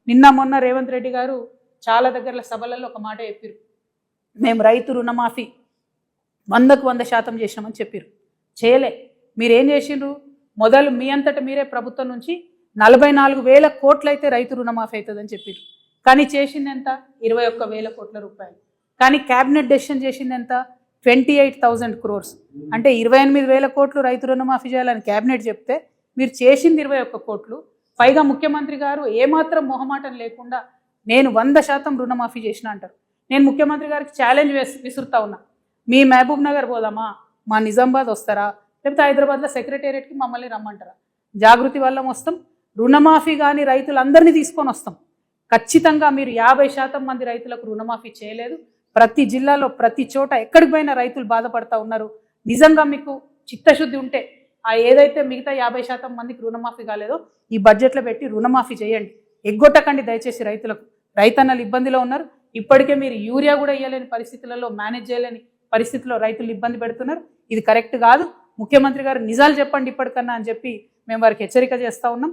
నిన్న మొన్న రేవంత్ రెడ్డి గారు చాలా దగ్గర సభలలో ఒక మాట చెప్పారు, మేము రైతు రుణమాఫీ 100కు 100% చేసినామని చెప్పారు. చేయలే. మీరేం చేసిండ్రు? మొదలు మీ అంతటా మీరే ప్రభుత్వం నుంచి 44,000 కోట్లు అయితే రైతు రుణమాఫీ అవుతుందని చెప్పారు. కానీ చేసింది ఎంత? 21,000 కోట్ల రూపాయలు. కానీ క్యాబినెట్ డెసిషన్ చేసింది ఎంత? 28,000 crores. అంటే 28,000 కోట్లు రైతు రుణమాఫీ చేయాలని క్యాబినెట్ చెప్తే మీరు చేసింది 21 కోట్లు. పైగా ముఖ్యమంత్రి గారు ఏమాత్రం మొహమాటం లేకుండా నేను 100% రుణమాఫీ చేసిన అంటారు. నేను ముఖ్యమంత్రి గారికి ఛాలెంజ్ విసురుతా ఉన్నా, మీ మహబూబ్ నగర్ పోదామా, మా నిజామాబాద్ వస్తారా, లేకపోతే హైదరాబాద్లో సెక్రటేరియట్కి మమ్మల్ని రమ్మంటారా? జాగృతి వల్ల వస్తాం, రుణమాఫీ కానీ రైతులందరినీ తీసుకొని వస్తాం. ఖచ్చితంగా మీరు 50% మంది రైతులకు రుణమాఫీ చేయలేదు. ప్రతి జిల్లాలో ప్రతి చోట ఎక్కడికి పోయినా రైతులు బాధపడతా ఉన్నారు. నిజంగా మీకు చిత్తశుద్ధి ఉంటే ఆ ఏదైతే మిగతా 50% మందికి రుణమాఫీ కాలేదో ఈ బడ్జెట్లో పెట్టి రుణమాఫీ చేయండి. ఎగ్గొట్టకండి దయచేసి రైతులకు. రైతన్నలు ఇబ్బందిలో ఉన్నారు. ఇప్పటికే మీరు యూరియా కూడా ఇవ్వలేని పరిస్థితులలో, మేనేజ్ చేయలేని పరిస్థితుల్లో రైతులు ఇబ్బంది పెడుతున్నారు. ఇది కరెక్ట్ కాదు. ముఖ్యమంత్రి గారు నిజాలు చెప్పండి ఇప్పటికన్నా అని చెప్పి మేము వారికి హెచ్చరిక చేస్తూ ఉన్నాం.